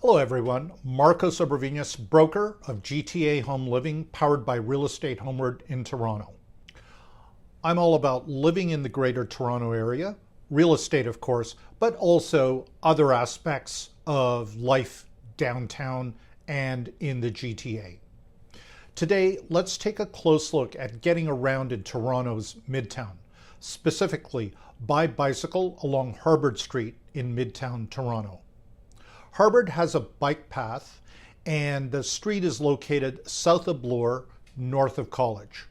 Hello everyone, Marco Sobrevinas, broker of GTA Home Living, powered by Real Estate Homeward in Toronto. I'm all about living in the Greater Toronto Area, real estate of course, but also other aspects of life downtown and in the GTA. Today, let's take a close look at getting around in Toronto's Midtown, specifically by bicycle along Harbord Street in Midtown Toronto. Harbord has a bike path and the street is located south of Bloor, north of College.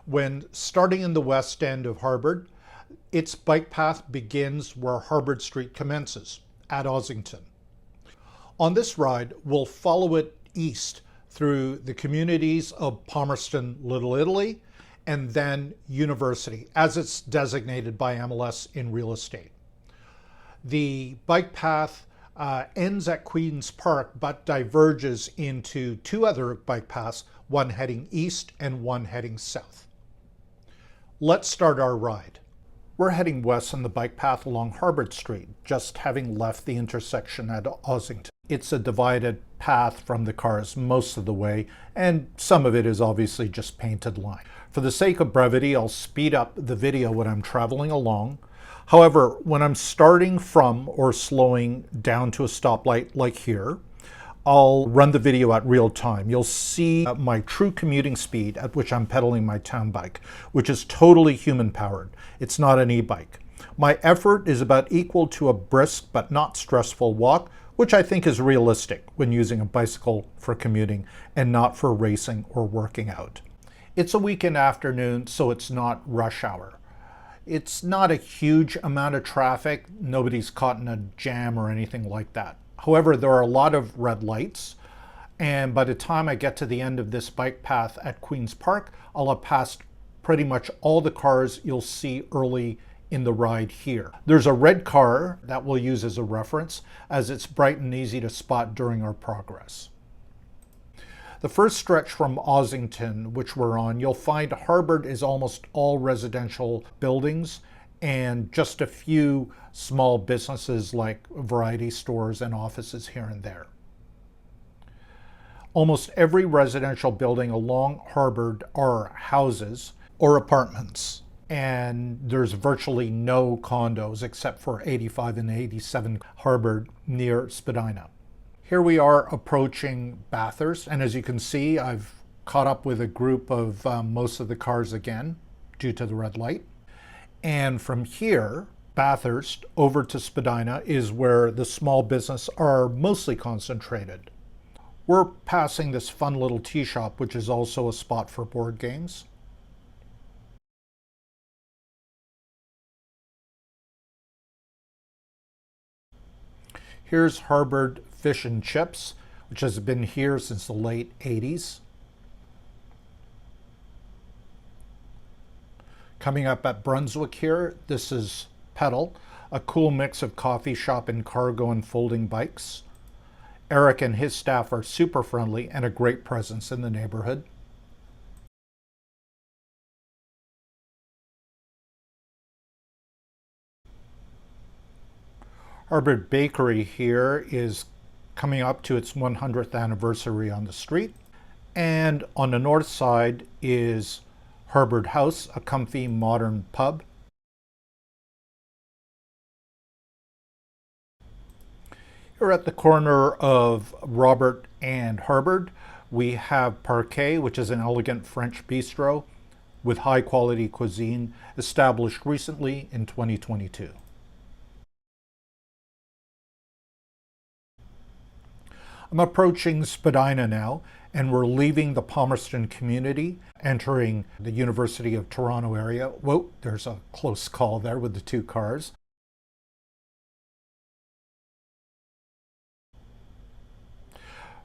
When starting in the west end of Harbord, its bike path begins where Harbord Street commences, at Ossington. On this ride, we'll follow it east through the communities of Palmerston, Little Italy, and then University, as it's designated by MLS in real estate. The bike path ends at Queen's Park but diverges into two other bike paths, one heading east and one heading south. Let's start our ride. We're heading west on the bike path along Harbord Street, just having left the intersection at Ossington. It's a divided path from the cars most of the way, and some of it is obviously just painted line. For the sake of brevity, I'll speed up the video when I'm traveling along. However, when I'm starting from or slowing down to a stoplight like here, I'll run the video at real time. You'll see my true commuting speed at which I'm pedaling my town bike, which is totally human powered. It's not an e-bike. My effort is about equal to a brisk but not stressful walk, which I think is realistic when using a bicycle for commuting and not for racing or working out. It's a weekend afternoon, so it's not rush hour. It's not a huge amount of traffic. Nobody's caught in a jam or anything like that. However, there are a lot of red lights, and by the time I get to the end of this bike path at Queen's Park, I'll have passed pretty much all the cars you'll see early in the ride here. There's a red car that we'll use as a reference, as it's bright and easy to spot during our progress. The first stretch from Ossington, which we're on, you'll find Harbord is almost all residential buildings and just a few small businesses like variety stores and offices here and there. Almost every residential building along Harbord are houses or apartments, and there's virtually no condos except for 85 and 87 Harbord near Spadina. Here we are approaching Bathurst, and as you can see, I've caught up with a group of most of the cars again due to the red light. And from here, Bathurst over to Spadina is where the small business are mostly concentrated. We're passing this fun little tea shop, which is also a spot for board games. Here's Harbord Fish and Chips, which has been here since the late 80s. Coming up at Brunswick here, this is Pedal, a cool mix of coffee shop and cargo and folding bikes. Eric and his staff are super friendly and a great presence in the neighborhood. Harbord Bakery here is coming up to its 100th anniversary on the street. And on the north side is Harbord House, a comfy modern pub. Here at the corner of Robert and Harbord, we have Parquet, which is an elegant French bistro with high quality cuisine established recently in 2022. I'm approaching Spadina now, and we're leaving the Palmerston community, entering the University of Toronto area. Whoa, there's a close call there with the two cars.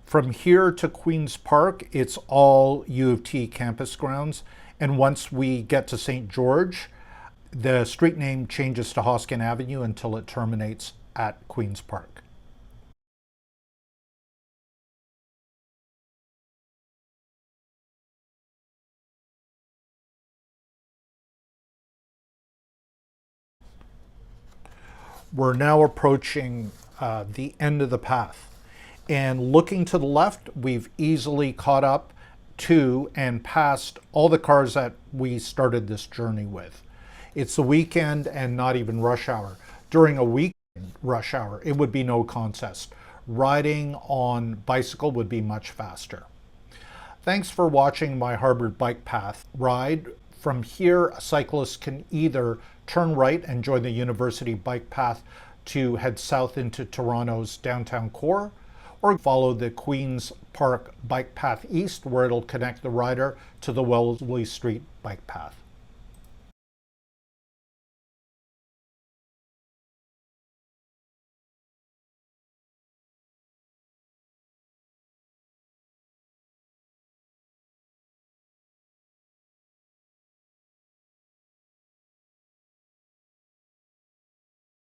From here to Queen's Park, it's all U of T campus grounds, and once we get to St. George, the street name changes to Hoskin Avenue until it terminates at Queen's Park. We're now approaching the end of the path. And looking to the left, we've easily caught up to and passed all the cars that we started this journey with. It's the weekend and not even rush hour. During a weekend rush hour, it would be no contest. Riding on bicycle would be much faster. Thanks for watching my Harbour Bike Path ride. From here, cyclists can either turn right and join the University Bike Path to head south into Toronto's downtown core, or follow the Queen's Park Bike Path east, where it'll connect the rider to the Wellesley Street Bike Path.